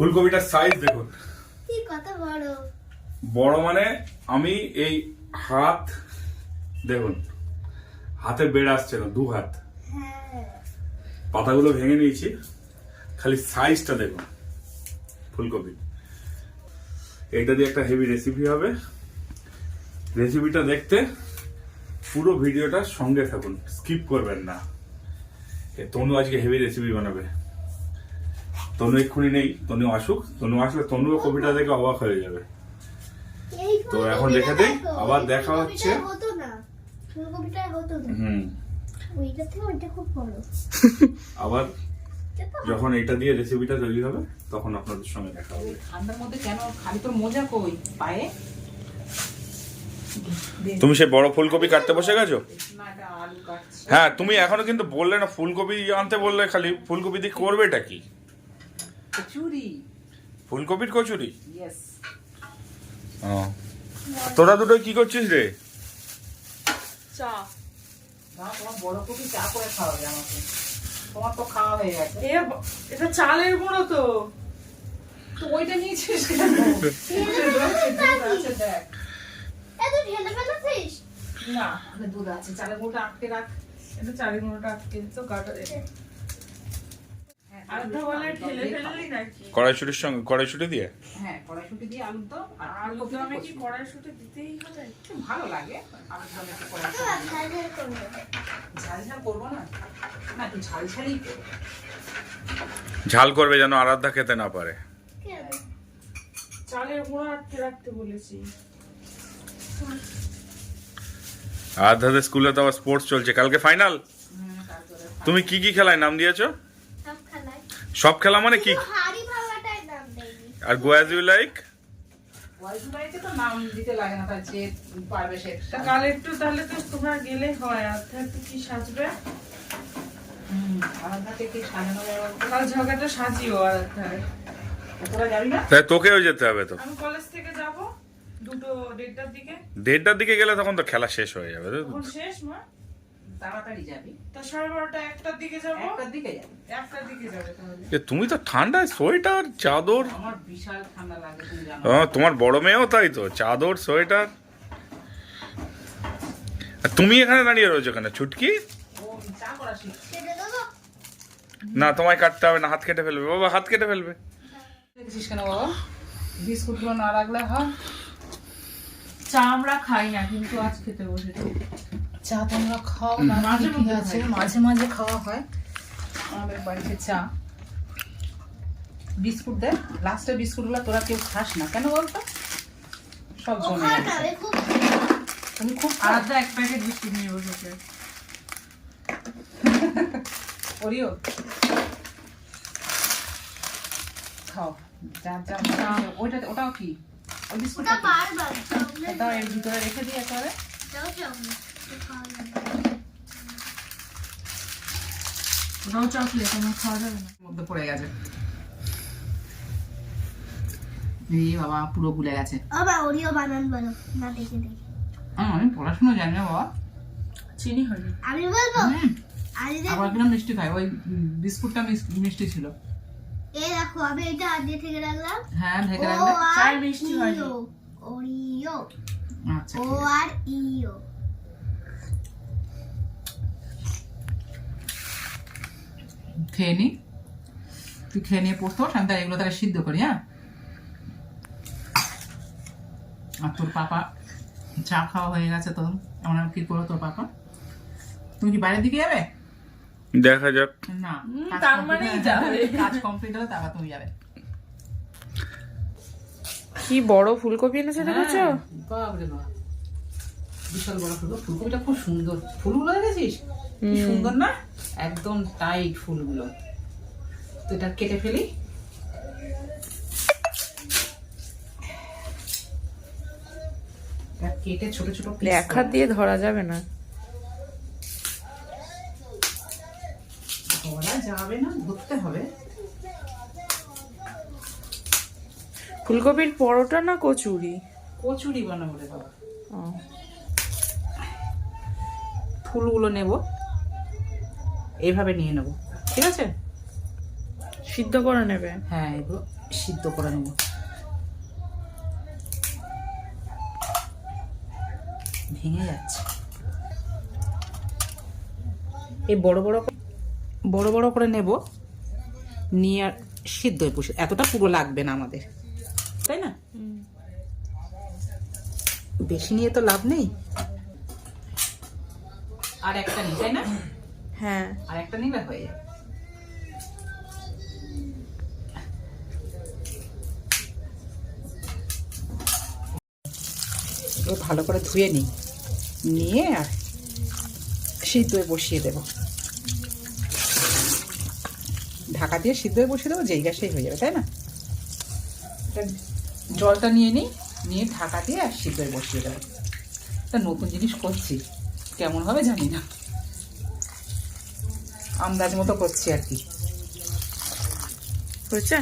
ফুলকপিটার size দেখুন, কি কত বড়। বড় মানে আমি এই হাত দেখুন, হাতে বেড় আসছে না, 2 হাত। হ্যাঁ পাতাগুলো ভেঙে নিয়েছি, খালি সাইজটা দেখুন ফুলকপি। এইটা দিয়ে একটা হেভি রেসিপি হবে। রেসিপিটা দেখতে পুরো ভিডিওটা সঙ্গে থাকুন, স্কিপ করবেন না। তনু আজকে হেভি রেসিপি বানাবে। তনু এক্ষুনি নেই, তনু আসুক। তনু আসলে তনুও কপিটা দেখে অবাক হয়ে যাবে। এই তো এখন দেখে দেই, আবার দেখা হচ্ছে। হতো না, ফুলকপিটা হতো না। ওইটা থেকে ওইটা খুব বড়। আবার যখন এটা দিয়ে রেসিপিটা তৈরি হবে তখন আপনাদের সঙ্গে দেখা হবে। ঠান্ডার মধ্যে কেন খালি তোর মোজা কই পায়ে? তুমি সে বড় ফুলকপি কাটতে বসে গেছো? না, এটা আলু কাটছি। হ্যাঁ, তুমি এখনো কিন্তু বললে না ফুলকপি আনতে বললে, খালি ফুলকপি দিয়ে করবেটা কি? কচুরি। ফুলকপির কচুরি? ইয়েস। ও, তোরা দুটো কি করছিস রে? চা। না, তোমার বড় কপি চা করে খাওয়াবে আমাকে। তোমার তো খাওয়া হয়ে গেছে। এটা চালের গুঁড়ো তো। তো ওইটা নিয়েছিস কেন? আচ্ছা, দেখ। এত ঢেলে ফেলেছিস? না, ওখানে দুধ আছে, চালের গুঁড়োটা আটকে রাখ। এটা চালের গুঁড়োটা আটকে দিত কাটা রেখে। আধা বলে ঢেলে ফেললি নাকি? কড়াইশুটির সঙ্গে কড়াইশুটি দিয়ে? হ্যাঁ, কড়াইশুঁটি দিয়ে আলুর দম আর আলু ফুলকপি দমে কি কচুরি। কড়াইশুঁটি দিতেই হবে? একটু ভালো লাগে আলুর দমে একটু কড়াইশুঁটি ঝাল দিয়ে। ঝাল করবো। ঝাল ঝাল করবো না, না তুই ঝাল ঝালই করবো। ঝাল করবে যেন আরাধ্যা খেতে না পারে। কেন? চালের গুঁড়ো আটকে রাখতে বলেছি। আরাধ্যাদের স্কুলে তো আবার স্পোর্টস চলছে, কালকে ফাইনাল। তারপরে তুমি কি কি খেলায় নাম দিয়েছো? সব খানায়। সব খেলা মানে কি? শুধু হাড়ি ভাঙাটাই নাম দেয়নি। আর গো অ্যাজ ইউ লাইক? ওয়াইফাইতে তো নাম দিতে লাগে না, তার যে পারবে সে। তা কাল একটু তাহলে তো তোমরা গেলে হয়, আধা একটু কি সাজবে? আলাদাকে কি সাজানো যাবে? কাল ঝগড়াটা সাজিও আধায়। তোরা যাবি না? তাই তোকেও যেতে হবে তো। আমি কলেজ থেকে যাব 2:30টার দিকে। 1:30টার দিকে গেলে তখন তো খেলা শেষ হয়ে যাবে। তখন শেষ মা। তাড়াতাড়ি যাবি। তা 12:30 1টার দিকে যাব। একটার দিকে যাবি। 1টার দিকে যাবে তাহলে। এ তুমি তো ঠান্ডায় সোয়েটার চাদর। আমার বিশাল ঠান্ডা লাগে, তুমি জানো। তোমার বড় মেয়েও তাই তো, চাদর সোয়েটার। আর তুমি এখানে দাঁড়িয়ে রয়েছো কেন ছুটকি? ও চা করা শিখছে। কেটে দেবো? না, তোমায় কাটতে হবে না, হাত কেটে ফেলবে বাবা, হাত কেটে ফেলবে। দেখেছিস কেন বাবা? বিস্কুটগুলো না রাখলে হয়? চা আমরা খাই না, কিন্তু আজ খেতে বসেছি। চা তোমরা খাও না? মাঝে ঠিক মধ্যে আছে, খাই। মাঝে মাঝে খাওয়া হয় আমাদের বাড়িতে চা। বিস্কুট দে, লাস্টের বিস্কুটগুলো তোরা কেউ খাস না কেন বলতো? সব ও জমে খাওয়া গেছে। খাবে খুব। তুমি খুব আধা 1 প্যাকেট বিস্কুট নিয়ে বসেছে। ওরিও খাও। যা যা ওইটা, ওটাও কি? ওই বিস্কুটটা ওটা বারবার চকলেট। ওটাও এর ভিতরে রেখে দিয়ে একেবারে। দাও চকলেট। খাওয়া যাবে। ওটাও চকলেট, আমার খাওয়া যাবে না। মধ্যে পড়ে গেছে। এই বাবা পুরো গুলে গেছে। বাবা ওরিও বানান বলো না, দেখে দেখে। আমি পড়াশোনা জানি না বাবা। চিনি হয়নি। আমি বলবো আজ আবার কিনা মিষ্টি খাই, ওই বিস্কুটটা মিষ্টি ছিল। এই দেখো আমি এটা হাত দিয়ে থেকে রাখলাম। হ্যাঁ, ঢেকে ও রাখলে। আর চায় মিষ্টি হয়নি। ইও। ওরিও। আচ্ছা, ও আর ইও। খেয়ে নি। তুই খেয়ে নিয়ে পড়তো, আমি তাই এগুলো তাহলে সিদ্ধ করি। হ্যাঁ, আর তোর পাপা চা খাওয়া হয়ে গেছে তো, এমন আর কি করো তোর পাপা? তুমি কি বাইরের দিকে যাবে? দেখা যাক। না, তার মানেই যাবে। কাজ কমপ্লিট হলে তারপর তুমি যাবে। কি বড় ফুলকপি এনেছে দেখেছো? বাপরে বাপ, বিশাল বড় ফুলকপি। ফুলকপিটা খুব সুন্দর। ফুলগুলো দেখেছিস কি সুন্দর না? একদম টাইট ফুলগুলো। তো এটা কেটে ফেলি। এটা কেটে ছোট ছোট পিস এক হাত দিয়ে ধরা যাবে না। ধরা যাবে না, ধরতে হবে। ফুলকপির পরোটা না কচুরি? কচুরি বানাবো রে বাবা। ও, ফুলগুলো নেব, এইভাবে নিয়ে নেব, ঠিক আছে? সিদ্ধ করে নেবে। হ্যাঁ, এগুলো সিদ্ধ করে নেব। ভেঙে যাচ্ছে। এই বড় বড় করে নেব, নিয়ে আর সিদ্ধ হয়ে বসে। এতটা পুরো লাগবে না আমাদের, তাই না? বেশি নিয়ে তো লাভ নেই। আর একটা নিই, তাই না? হ্যাঁ, আর একটা নিলে হয়ে যাবে। ভালো করে ধুয়ে নিই, নিয়ে আর সিদ্ধয়ে বসিয়ে দেব। ঢাকা দিয়ে সিদ্ধয়ে বসিয়ে দেবো, যেই গ্যাসেই হয়ে যাবে, তাই না? জলটা নিয়ে নিই, নিয়ে ঢাকা দিয়ে আর সিদ্ধয়ে বসিয়ে দেবো। একটা নতুন জিনিস করছি, কেমন হবে জানি না, আন্দাজ মতো করছি আর কি। হয়েছে?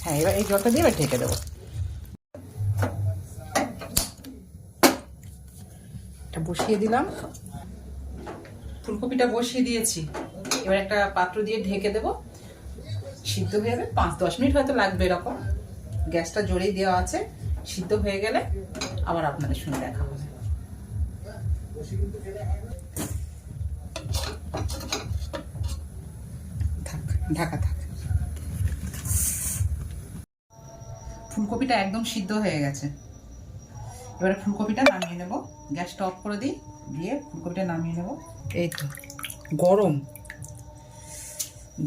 হ্যাঁ, এবার এই জলটা দিয়ে এবার ঢেকে দেবো। এটা বসিয়ে দিলাম, ফুলকপিটা বসিয়ে দিয়েছি। এবার একটা পাত্র দিয়ে ঢেকে দেবো, সিদ্ধ হয়ে যাবে। 5-10 মিনিট হয়তো লাগবে এরকম। গ্যাসটা জোরেই দেওয়া আছে, সিদ্ধ হয়ে গেলে আবার আপনাদের সঙ্গে দেখা হবে। থাক, ঢাকা থাক। ফুলকপিটা একদম সিদ্ধ হয়ে গেছে। এবারে ফুলকপিটা নামিয়ে নেব, গ্যাসটা অফ করে দিই, দিয়ে ফুলকপিটা নামিয়ে নেব। এই তো গরম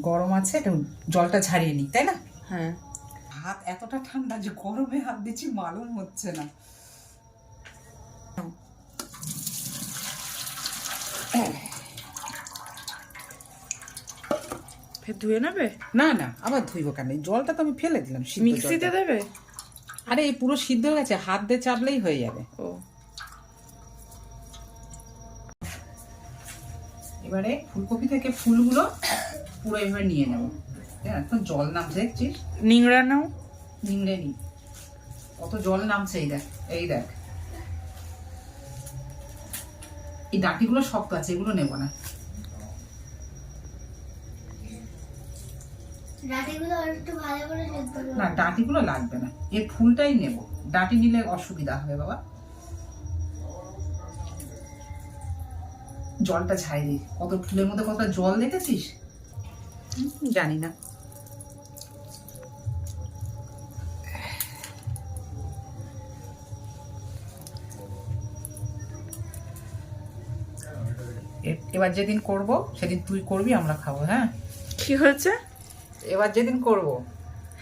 গরম আছে, একটু জলটা ঝারিয়ে নিই, তাই না? হ্যাঁ। হাত এতটা ঠান্ডা যে গরমে হাত দিচ্ছি মালুম হচ্ছে না। ফের ধুয়ে নেবে? না না, আবার ধুইবো কেন? এই জলটা তো আমি ফেলে দিলাম। সিদ্ধ মিক্সিতে জলটা। দেবে? আরে এই পুরো সিদ্ধ হয়ে গেছে, হাত দিয়ে চাপলেই হয়ে যাবে। ও, এবারে ফুলকপি থেকে ফুলগুলো পুরো এভাবে নিয়ে নেব। একদম জল নামছে, দেখছিস? নিংড়া নাও। নিংড়ে নি, কত জল নামছে। এই দেখ, এই দেখ, এই ডাঁটিগুলো শক্ত আছে, এগুলো নেব না। ডাঁটিগুলো আর একটু ভালো করে সেদ্ধ করো। না, ডাঁটিগুলো লাগবে না, এই ফুলটাই নেব। ডাঁটি নিলে অসুবিধা হবে বাবা। জলটা ছাই দিই, কত ফুলের মধ্যে কত জল দেখেছিস? জানি না। এবার যেদিন করব সেদিন তুই করবি, আমরা খাবো। হ্যাঁ, কি হয়েছে? এবার যেদিন করব,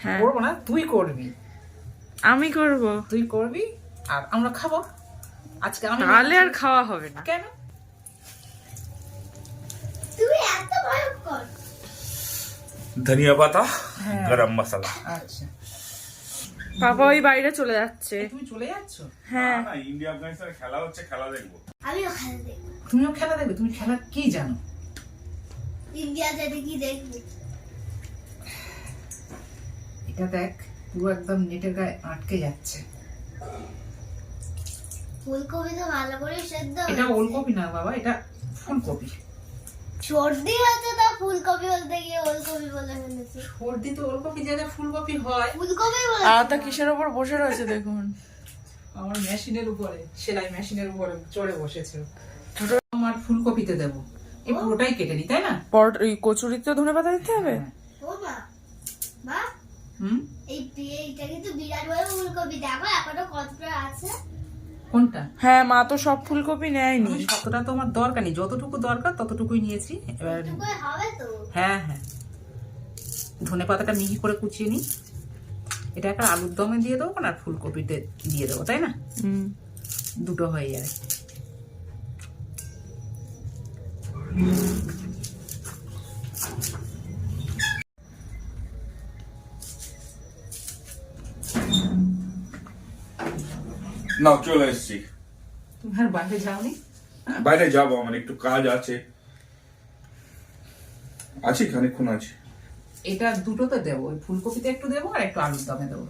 হ্যাঁ, করবো না, তুই করবি। আমি করব। তুই করবি আর আমরা খাবো। আজকে আমি তাহলে আর খাওয়া হবে না। কেন? তুমি এত ভয়ঙ্কর। ধনিয়া পাতা, হ্যাঁ। গরম মশলা। আচ্ছা, পাপা ওই বাইরে চলে যাচ্ছে। তুমি চলে যাচ্ছ? হ্যাঁ, না, ইন্ডিয়া আফগানিস্তানের খেলা হচ্ছে, খেলা দেখবো। আমিও খেলা দেখবো। তুমিও খেলা দেখবে? তুমি খেলা কি জানো? ইন্ডিয়া যেতে কি দেখবো? এটা দেখ, পুরো একদম নেটের গায়ে আটকে যাচ্ছে। ফুলকপি তো ভালো করে সেদ্ধ এটা হয়েছে। ওলকপি না বাবা, এটা ফুলকপি। সর্দি হচ্ছে তা ফুলকপি বলতে গিয়ে ওলকপি বলে ফেলেছি। সর্দি তো ওলকপি জায়গায় ফুলকপি হয়। ফুলকপি বলে আলাদা কিসের ওপর বসে রয়েছে দেখুন। আমার মেশিনের উপরে, সেলাই মেশিনের উপরে চড়ে বসেছে। আমার ফুলকপিতে দেবো, এই পুরোটাই কেটে নি, তাই না? ওই কচুরিতে ধনেপাতা দিতে হবে? হ্যাঁ। ও মা, মা হুম, এইটা কিন্তু বিরাট বড় ফুলকপি, দেখো এখনো কতটা আছে। কোনটা? হ্যাঁ, মা তো সব ফুলকপি নেয়নি। কতটা তো আমার দরকার নেই, যতটুকু দরকার ততটুকুই নিয়েছি। এবার এটুকু হবে তো? হ্যাঁ হ্যাঁ, ধনে পাতাটা মিহি করে কুচিয়ে নিই। এটা একটা আলুর দমে দিয়ে দেবো আর ফুলকপিতে দিয়ে দেবো, তাই না? হুম। দুটো হয়ে যাবে। না, চলে এসছি। তুমি আর বাইরে যাওনি? বাইরে যাবো, আমার একটু কাজ আছে। আছি, খানিকক্ষণ আছি। এটা দুটোতে দেবো, ওই ফুলকপিতে একটু দেবো আর একটু আলুর দমে দেবো,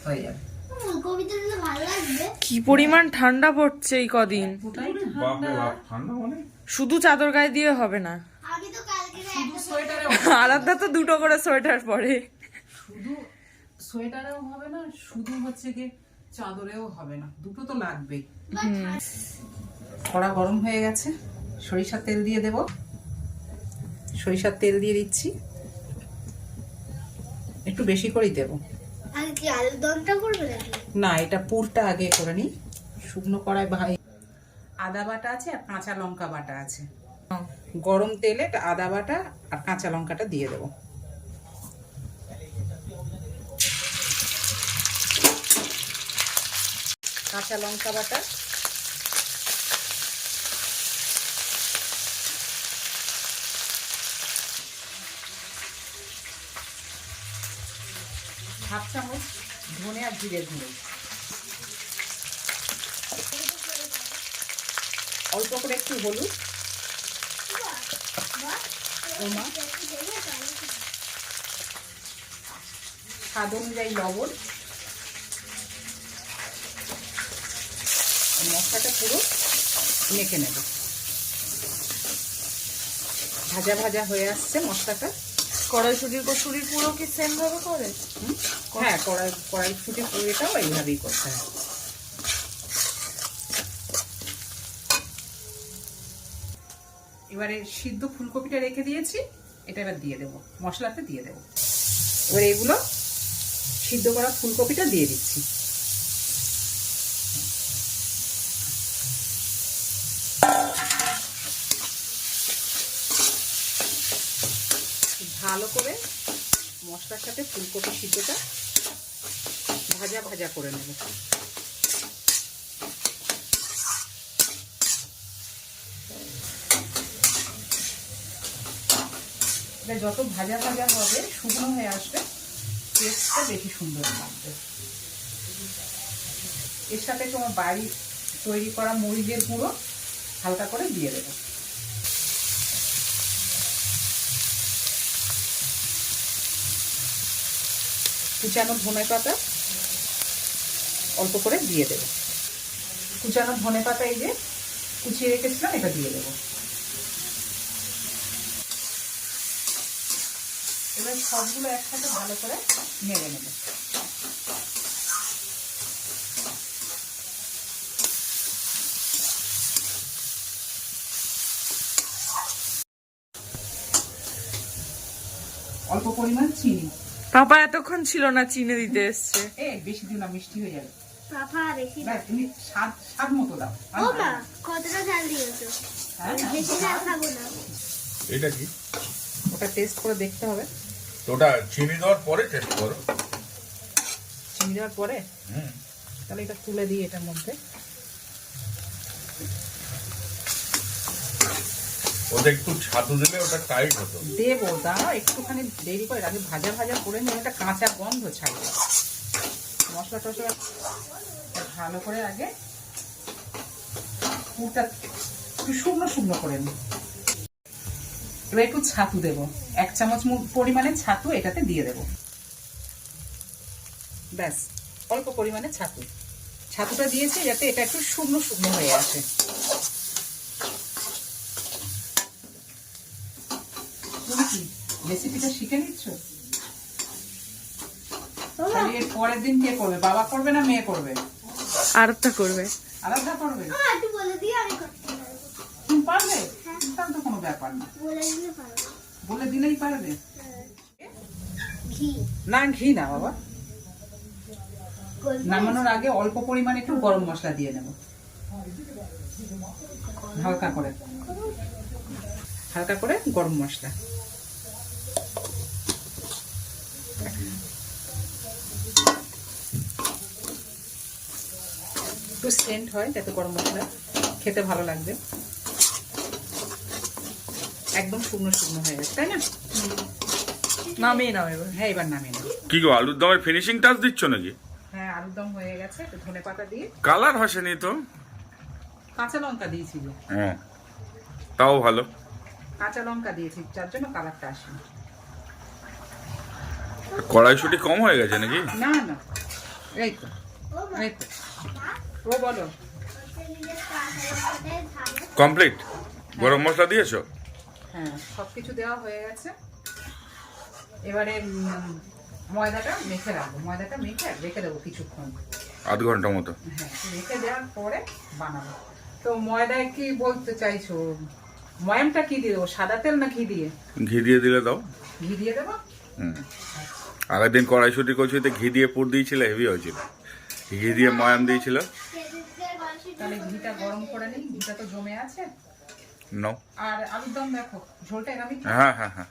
হয়ে যাবে। ফুলকপিটা দিলে ভালো লাগবে। কি পরিমাণ ঠান্ডা পড়ছে এই কদিন। ওটাই বাপরে বাপ, ঠান্ডা মানে? শুধু চাদর গায়ে দিয়ে হবে না। আমি তো কালকে শুধু সোয়েটারে আরাধ্যা তো দুটো করে সোয়েটার পরে। শুধু সোয়েটারেও হবে না, শুধু হচ্ছে কি চাদরেও হবে না, দুটো তো লাগবেই। কড়া গরম হয়ে গেছে, সরিষার তেল দিয়ে দেব। সরিষার তেল দিয়ে দিচ্ছি, একটু বেশি করেই দেব। আগে কি আলুর দমটা করবে নাকি? না, এটা পুরটা আগে করে নিই। শুকনো কড়াই ভাই আদা বাটা আছে আর কাঁচা লঙ্কা বাটা আছে। গরম তেলে আদা বাটা আর কাঁচা লঙ্কাটা দিয়ে দেব। কাঁচা লঙ্কা বাটা, হাফ চামচ ধনে আর জিরে গুঁড়ো, অল্প করে একটু হলুদ, ওমা, স্বাদ অনুযায়ী লবণ। মশলাটা পুরো মেখে নেব। ভাজা ভাজা হয়ে আসছে মশলাটা। কড়াইশুটির কসুরির পুরো কি সেম ভাবে করে? হ্যাঁ, কড়াইশুটির পুরোটাও এইভাবেই করতে হয়। এবারে সিদ্ধ ফুলকপিটা রেখে দিয়েছি, এটা এবার দিয়ে দেবো, মশলাতে দিয়ে দেবো। এবার এগুলো সিদ্ধ করা ফুলকপিটা দিয়ে দিচ্ছি। ভালো করে মশলার সাথে ফুলকপি সিদ্ধটা ভাজা ভাজা করে নেব। যত ভাজা ভাজা হবে, শুকনো হয়ে আসবে, টেস্টটা বেশি সুন্দর লাগবে। এর সাথে তোমার বাড়ি তৈরি করা মরিচের গুঁড়ো হালকা করে দিয়ে দেবো। কুচানো ধনে পাতা অল্প করে দিয়ে দেবো। কুচানো ধনে পাতা এই যে কুচিয়ে রেখেছিলাম, এটা দিয়ে দেবো। এবার সবগুলো একসাথে ভালো করে নেড়ে নেব। অল্প পরিমাণ চিনি। পাপা এতক্ষণ ছিল না, চিনি দিতে এসছে। বেশি দিন না, মিষ্টি হয়ে যাবে। পাপা বেশি না, তুমি স্বাদ মতো দাও। ও মা, কতটা ঝাল দিয়েছো? বেশি ঝাল খাবো না। এটা কি? ওটা টেস্ট করে দেখতে হবে। তো ওটা চিনি দেওয়ার পরে টেস্ট করো। চিনি দেওয়ার পরে? তাহলে এটা তুলে দিই এটার মধ্যে। ওটা একটু ছাতু দিলে ওটা টাইট হতো। দেবো, দাঁড়াও একটুখানি দেরি করে, আগে ভাজা ভাজা করে নিয়ে একটা কাঁচা গন্ধ ছাড়বে। মশলা টসলা ভালো করে আগে পুরটা একটু শুকনো শুকনো করে নিই। এবার একটু ছাতু দেবো, 1 চামচ পরিমাণে ছাতু এটাতে দিয়ে দেবো। ব্যাস, অল্প পরিমাণে ছাতু। ছাতুটা দিয়েছি যাতে এটা একটু শুকনো শুকনো হয়ে আসে। তুমি কি রেসিপিটা শিখে নিচ্ছ? তাহলে এর পরের দিন কে করবে? বাবা করবে না মেয়ে করবে? আরাধ্যা করবে। আলাদা করবে? একটু বলে দিয়ে আমি করতে পারবো। তুমি পারবে? তাহলে তো কোনো ব্যাপার না, বলে দিলে পারবো। বলে দিলেই পারবে। ঘি না, ঘি না বাবা। নামানোর আগে অল্প পরিমাণে একটু গরম মশলা দিয়ে নেব, হালকা করে গরম মশলা। একটু সেন্ট হয় যাতে গরম মশলা খেতে ভালো লাগবে। একদম শুকনো শুকনো হয়ে গেছে, তাই না? নামিয়ে নাও এবার। হ্যাঁ, এবার নামিয়ে নেব। কি গো, আলুর দমের ফিনিশিং টাচ দিচ্ছ নাকি? হ্যাঁ, আলুর দম হয়ে গেছে। একটু ধনে পাতা দিয়ে, কালার হাসেনি তো? কাঁচা লঙ্কা দিয়েছিল। হ্যাঁ, তাও ভালো। কাঁচা লঙ্কা দিয়েছি, যার জন্য কালারটা আসেনি। কড়াইশুটি কম হয়ে গেছে নাকি? না না, এই তো, এই তো। ও বলো, কমপ্লিট? গরম মশলা দিয়েছো? হ্যাঁ, সবকিছু দেওয়া হয়ে গেছে। এবারে ময়দাটা মেখে রাখবো, ময়দাটা মেখে রেখে দেবো কিছুক্ষণ। আধ ঘন্টা মতো। হ্যাঁ, রেখে দেওয়ার পরে বানাবো। তো ময়দায় কি বলতে চাইছো, ময়ামটা কি দিয়ে দেবো, সাদা তেল না ঘি দিয়ে? ঘি দিয়ে দিলে দাও। ঘি দিয়ে দেবো। আগের দিন কড়াইশুটি কচুরিতে ঘি দিয়ে পুর দিয়েছিল, হেভি হয়েছিল। ঘি দিয়ে ময়াম দিয়েছিল। তাহলে ঘিটা গরম করে নিই, ঘিটা তো জমে আছে। নাও। আর আলুর দম দেখো, ঝোলটা এরকমই হ্যাঁ হ্যাঁ হ্যাঁ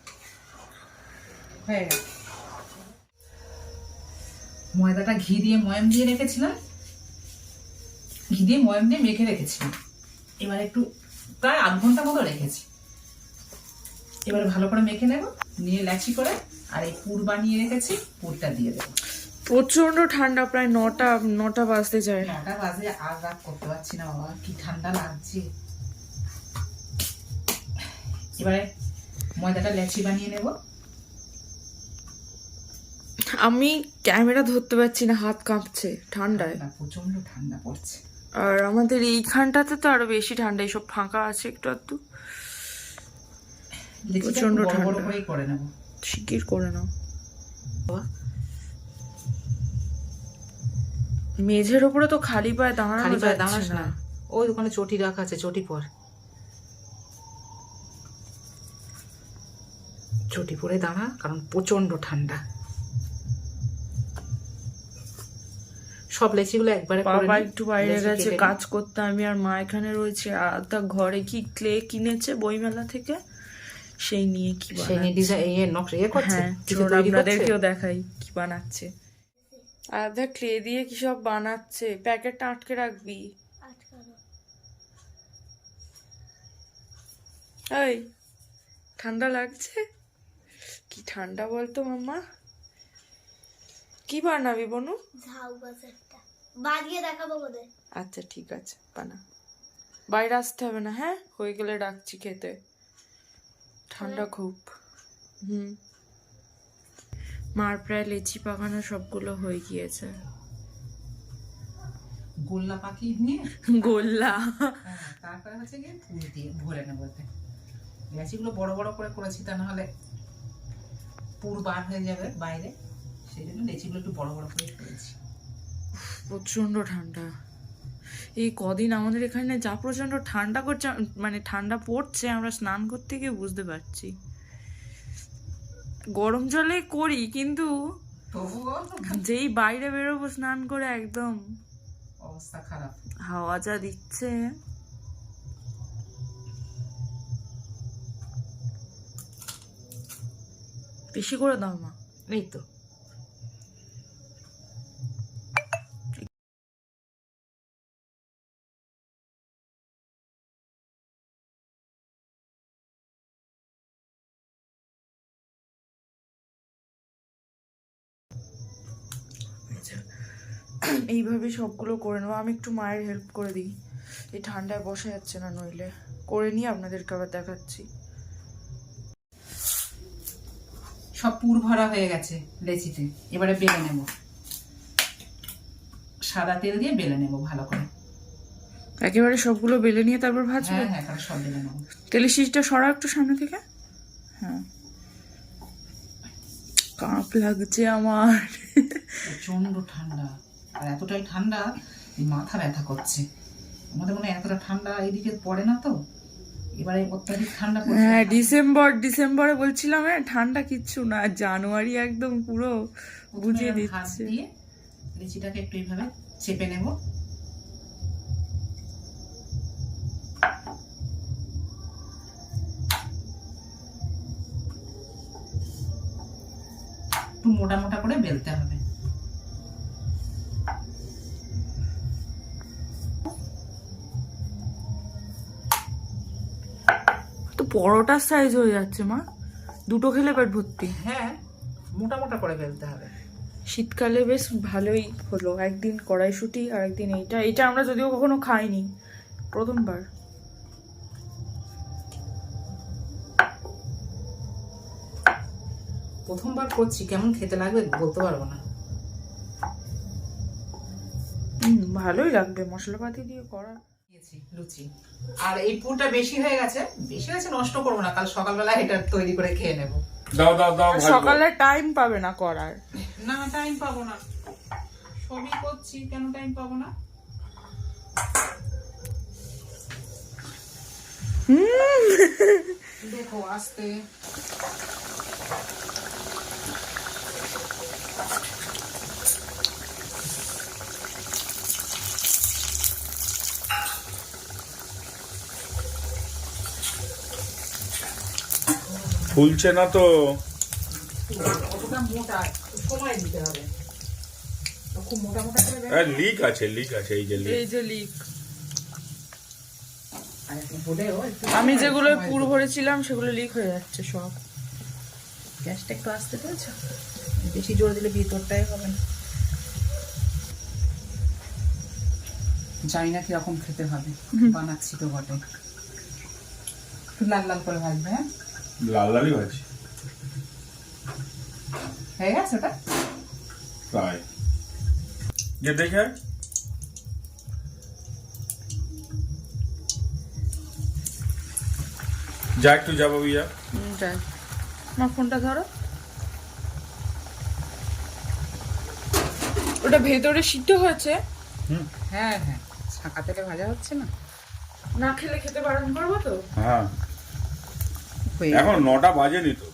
হয়ে গেছে। ময়দাটা ঘি দিয়ে ময়াম দিয়ে রেখেছিলাম, ঘি দিয়ে ময়াম দিয়ে মেখে রেখেছিলাম। এবার একটু প্রায় আধ ঘন্টা মতো রেখেছি। এবারে ভালো করে মেখে নেব, নিয়ে লাচি করে আর এই পুর বানিয়ে রেখেছি, পুরটা দিয়ে দেবো। প্রচন্ড ঠান্ডা, প্রায় 9টা বাজতে যায়। 9টা বাজে, আর রাত করতে পারছি না বাবা, কি ঠান্ডা লাগছে। এবারে ময়দাটা লেচি বানিয়ে নেব। আমি ক্যামেরা ধরতে পারছি না, হাত কাঁপছে ঠান্ডায়। প্রচন্ড ঠান্ডা পড়ছে। আর আমাদের এইখানটাতে তো আরো বেশি ঠান্ডা, এইসব ফাঁকা আছে একটু আধটু। প্রচন্ড ঠান্ডা। করে নেব, শিগগির করে নাও। মেঝের উপরে তো খালি পায়ে দাঁড়ানো যাচ্ছে না। ওই ওখানে চটি রাখা আছে, চটি পর, চটি পরে দাঁড়া, কারণ প্রচন্ড ঠান্ডা। সব লেচিগুলো একবারে বাবা একটু বাইরে গেছে কাজ করতে, আমি আর মা এখানে রয়েছে। আর তা ঘরে কি ক্লে কিনেছে বইমেলা থেকে, সেই নিয়ে কি আপনাদেরকেও দেখাই কি বানাচ্ছে। আধা ক্লে দিয়ে কি সব বানাচ্ছে, প্যাকেটটা আটকে রাখবি। এই ঠান্ডা লাগছে, কি ঠান্ডা বলতো মাম্মা। কি বানাবি বনু? ঝাউ গাছেরটা বানিয়ে দেখাবো বলে। আচ্ছা ঠিক আছে, বানা। বাইরে আসতে হবে না, হ্যাঁ? হয়ে গেলে ডাকছি খেতে, ঠান্ডা খুব। মার প্রায় লেচি পাকানো সবগুলো হয়ে গিয়েছে। গোল্লা পাখি নিয়ে গোল্লা, তারপরে হচ্ছে গিয়ে ফুল দিয়ে ভরে নেবো। লেচিগুলো বড় বড় করে করেছি, তা নাহলে পুর বার হয়ে যাবে বাইরে, সেই জন্য লেচিগুলো একটু বড় বড় করে করেছি। প্রচন্ড ঠান্ডা এই কদিন আমাদের এখানে, যা প্রচন্ড ঠান্ডা করছে, মানে ঠান্ডা পড়ছে, আমরা স্নান করতে গিয়ে বুঝতে পারছি। গরম জলে করি, কিন্তু যেই বাইরে বেরোবো স্নান করে একদম অবস্থা খারাপ। হাওয়া যা দিচ্ছে। বেশি করে দাও মা। এই তো এইভাবে সবগুলো করে নেবো। আমি একটু মায়ের হেল্প করে দিই, এই ঠান্ডায় বসা যাচ্ছে না, নইলে করে নিয়ে আপনাদেরকে আবার দেখাচ্ছি। সব পুর ভরা হয়ে গেছে লেচিতে, এবারে বেলে নেব। সাদা তেল দিয়ে বেলে নেব ভালো করে। একেবারে সবগুলো বেলে নিয়ে তারপর ভাজবো? হ্যাঁ হ্যাঁ, সব বেলে নেব। তেলের শীষটা সরা একটু সামনে থেকে। হ্যাঁ, কাঁপ লাগছে আমার। প্রচন্ড ঠান্ডা, আর এতটাই ঠান্ডা মাথা ব্যথা করছে। আমাদের মনে হয় এতটা ঠান্ডা এইদিকে পড়ে না তো, এবারে অত্যাধিক ঠান্ডা পড়ছে। হ্যাঁ, ডিসেম্বরে বলছিলাম, হ্যাঁ ঠান্ডা কিচ্ছু না, জানুয়ারি একদম পুরো বুঝিয়ে দিচ্ছে। দিয়ে লিচিটাকে একটু এইভাবে চেপে নেব। একটু মোটা মোটা করে বেলতে হবে। তো পরোটার সাইজ হয়ে যাচ্ছে মা, দুটো খেলে পেট ভর্তি। হ্যাঁ, মোটা মোটা করে বেলতে হবে। শীতকালে বেশ ভালোই হলো, একদিন কড়াইশুঁটি আর একদিন এইটা আমরা যদিও কখনো খাইনি, প্রথমবার। প্রথমবার করছি, কেমন খেতে লাগবে বলতে পারবো না। ভালোই লাগবে মশলাপাতি দিয়ে করা। লুচি, আর এই পুরটা বেশি হয়ে গেছে, নষ্ট করবো না, কাল সকালবেলা এটা তৈরি করে খেয়ে নেবো। দাও দাও দাও ভাজবো। সকালে টাইম পাবে না করার। না টাইম পাবো না, সবই করছি, কেন টাইম পাবো না? দেখো আস্তে ফুলছে না তো। কতটা মোটা, সময় দিতে হবে। খুব মোটা মোটা করে দেবে। লিক আছে, লিক আছে, এই যে লিক। এই যে লিক, আর একটু হলেও একটু আমি যেগুলো পুর ভরেছিলাম সেগুলো লিক হয়ে যাচ্ছে সব। গ্যাসটা একটু আস্তে করেছো, বেশি জোর দিলে ভিতরটাই হবে না। জানি না কিরকম খেতে হবে, বানাচ্ছি তো বটে। একটু লাল লাল করে ভাজবে। হ্যাঁ লাল লালই ভাজি হয়ে গেছে ওটা। প্রায়। যে দেখে যা, একটু যাবো ইয়া। যাই, আমার ফোনটা ধরো। ওটা ভেতরে সিদ্ধ হয়েছে? হ্যাঁ হ্যাঁ, ছাঁকা তেলে ভাজা হচ্ছে না। না খেলে খেতে বারণ করবো তো? হ্যাঁ, হয়ে এখন 9টা বাজেনি তো।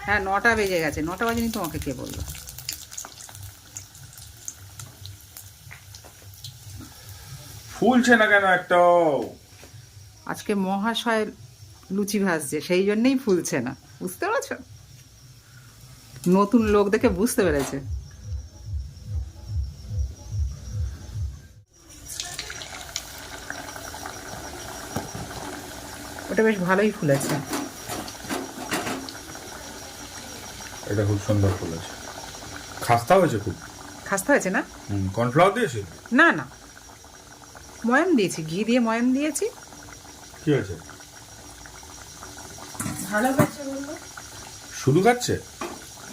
হ্যাঁ 9টা বেজে গেছে, 9টা বাজেনি তোমাকে কে বললো? ফুলছে না কেন একটা? আজকে মহাশয় লুচি ভাজছে, সেই জন্যই ফুলছে না, বুঝতে পারছো? নতুন লোক দেখে বুঝতে পেরেছে। ওটা বেশ ভালোই ফুলেছে। এটা খুব সুন্দর ফুলেছে, খাস্তা হয়েছে খুব। খাস্তা হয়েছে না? কর্নফ্লাওয়ার দিয়েছি? না না, ময়াম দিয়েছি, ঘি দিয়ে ময়াম দিয়েছি। কি হয়েছে? ভালো হয়েছে বললো। শুধু খাচ্ছে?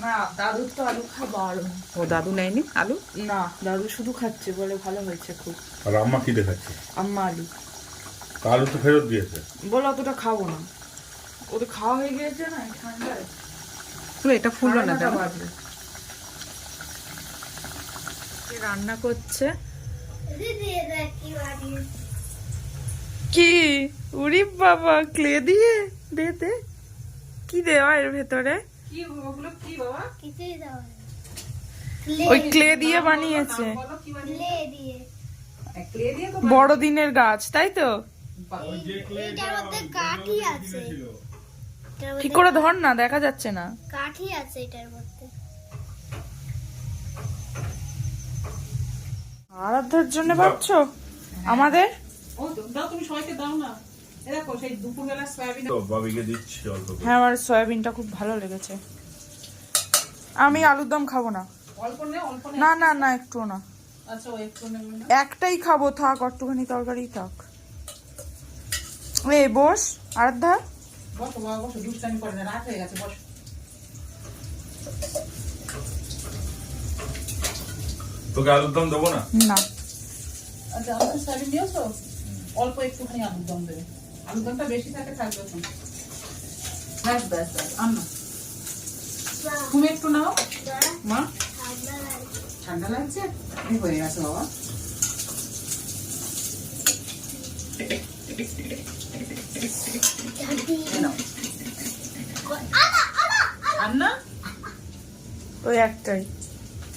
না, দাদুর তো আলু খাওয়া বারণ। ও দাদু নেয়নি আলু? না, দাদু শুধু খাচ্ছে, বলে ভালো হয়েছে খুব। আর আম্মা কি দেখাচ্ছে? আম্মা আলু তা আলু তো ফেরত দিয়েছে। বলে অতটা খাবো না, ওদের খাওয়া হয়ে গিয়েছে না এই ঠান্ডায়। তো এটা ফুললো না কেন? রান্না করছে দিদি এটা কি বানিয়ে কি? উরি বাবা, ক্লে দিয়ে দে দে। কি দেওয়া এর ভেতরে? কি ওগুলো কি বাবা? কিছুই দাও না। ওই ক্লে দিয়ে বানিয়েছে। বলো কি ক্লে দিয়ে ক্লে দিয়ে তো বড়দিনের গাছ, তাই তো? এটার মধ্যে কাঠি আছে। এটার ঠিক মধ্যে করে ধর না, দেখা যাচ্ছে না। কাঠি আছে এটার মধ্যে। আরাধ্যার জন্য ভাবছো? আমাদের ও দাও, তুমি সবাইকে দাও না। এ দেখো সেই দুপুরবেলা সয়াবিন। তো বাবিকে দিচ্ছি অল্প করে। হ্যাঁ, আমার সয়াবিনটা খুব ভালো লেগেছে। আমি আলুর দম খাবো না। অল্প নে, অল্প নে। না না না, একটু না, আচ্ছা ও একটু নেবে না। একটাই খাবো, থাক, একটুখানি তরকারি থাক। এই বস আরাধ্যা। বসো বাবা বসো, দুষ্টামি করে না, রাত হয়ে গেছে, বসো। তোকে আলুর দম দেবো না? না, আচ্ছা আমাকে সয়াবিন দিয়েছো? অল্প একটুখানি আলুর দম দেবে, আলুর দমটা বেশি থাকে থাকবে এখন। ব্যাস ব্যাস ব্যাস, আম্মা তুমি একটু নাও মা। ঠান্ডা লাগছে? এই হয়ে গেছে বাবা। এই নাও। আন্না ওই একটাই।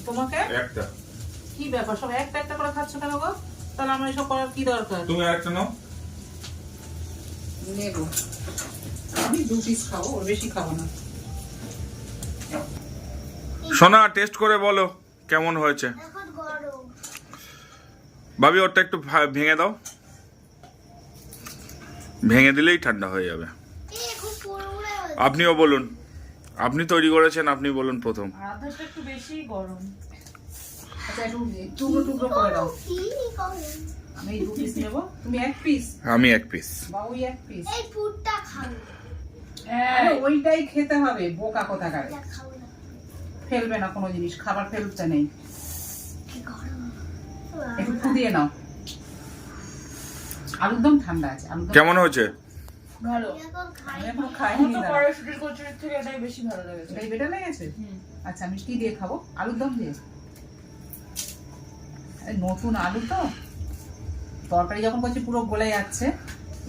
তোমাকে একটা। কি ব্যাপার, সব একটা একটা করে খাচ্ছ কেন গো? তাহলে আমার এসব করার কি দরকার? তুমি একটা নাও। নেবো, আমি 2 পিস খাবো, ওর বেশি খাবো না। সোনা, টেস্ট করে বলো কেমন হয়েছে। এখন গরম। ভাবি ওরটা একটু ভেঙে দাও, ভেঙে দিলেই ঠান্ডা হয়ে যাবে। খুব পুরোপুরি হয়েছে। আপনিও বলুন, আপনি তৈরি করেছেন, আপনি বলুন প্রথম। আরাধ্যাটা একটু বেশি গরম। আচ্ছা একটু টুকরো টুকরো করে দাও। কি গরম। আমি 2 পিস নেবো, তুমি 1 পিস আমি 1 পিস। বা ওই 1 পিস। এই পুরটা খাও। আরে ওইটাই খেতে হবে, বোকা কোথাকার। এটা খাও না। ফেলবে না কোনো জিনিস, খাবার ফেলতে নেই। কি গরম। একটু ফু দিয়ে নাও। আলুর দম ঠান্ডা আছে, আলুর দম কেমন হয়েছে? ভালো। এরকম খাই আমি এখনো খাইনি আমার তো দাঁড়া। কড়াইশুটির কচুরির থেকে এটাই বেশি ভালো লেগেছে। এটাই বেটার লেগেছে? আচ্ছা আমি কি দিয়ে খাবো? আলুর দম দিয়ে? এই নতুন আলু তো, তরকারি যখন করছি পুরো গলে যাচ্ছে,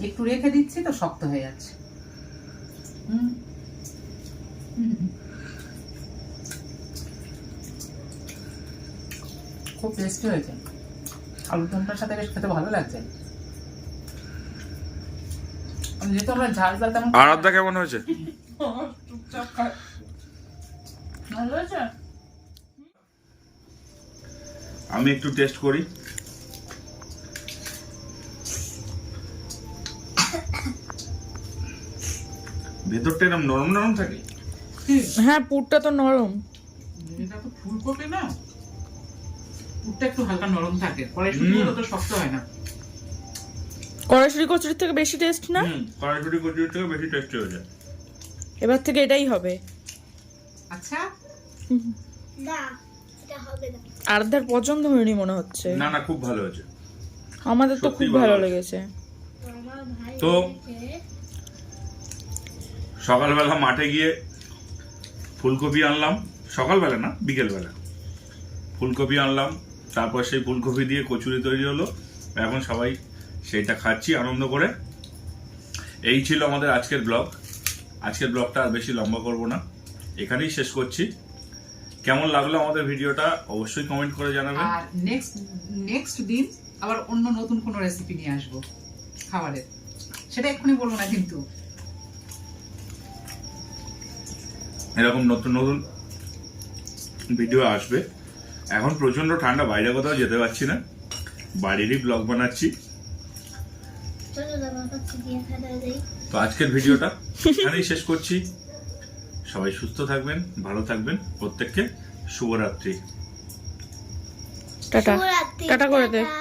একটু রেখে দিচ্ছি তো শক্ত হয়ে যাচ্ছে। হুম হুম, হুম। খুব টেস্টি হয়েছে, আলুর দমটার সাথে বেশ খেতে ভালো লাগছে। যেহেতু আমরা ঝাল ঝাল তেমন আরাধ্যা কেমন হয়েছে? চুপচাপ খায়। ভালো হয়েছে? আমি একটু টেস্ট করি। ভেতরটা এরকম নরম নরম থাকে। হ্যাঁ, পুরটা তো নরম। এটা তো ফুলকপি না, পুরটা একটু হালকা নরম থাকে, কড়াইশুঁটিগুলো তো শক্ত হয় না। কড়াইশুটি কচুরির থেকে বেশি টেস্ট না? কড়াইশুটি কচুরির থেকে বেশি টেস্টি হয়েছে। এবার থেকে এটাই হবে। আচ্ছা না এটা হবে না আরাধ্যার পছন্দ হয়নি মনে হচ্ছে। না না, খুব ভালো হয়েছে। আমাদের তো খুব সত্যিই ভালো ভালো লেগেছে। আমার ভাই তো বলেছে, সকালবেলা মাঠে গিয়ে ফুলকপি আনলাম, সকালবেলা না বিকেলবেলা ফুলকপি আনলাম, তারপর সেই ফুলকপি দিয়ে কচুরি তৈরি হলো। এখন সবাই সেইটা খাচ্ছি আনন্দ করে। এই ছিল আমাদের আজকের ব্লগ। আজকের ব্লগটা আর বেশি লম্বা করব না, এখানেই শেষ করছি। কেমন লাগলো আমাদের ভিডিওটা অবশ্যই কমেন্ট করে জানাবেন। আর নেক্সট দিন আবার অন্য নতুন কোনো রেসিপি নিয়ে আসবো খাবারের, সেটা এক্ষুনি বলবো না কিন্তু। এরকম নতুন নতুন ভিডিও আসবে। এখন প্রচন্ড ঠান্ডা, বাইরে কোথাও যেতে পারছি না, বাড়িরই ব্লগ বানাচ্ছি। চলো না বাবা চিড়িয়া খানা যাই তো আজকের ভিডিওটা এখানেই শেষ করছি। সবাই সুস্থ থাকবেন, ভালো থাকবেন, প্রত্যেককে শুভরাত্রি। টাটা। শুভরাত্রি, টাটা করে দে। টাটা।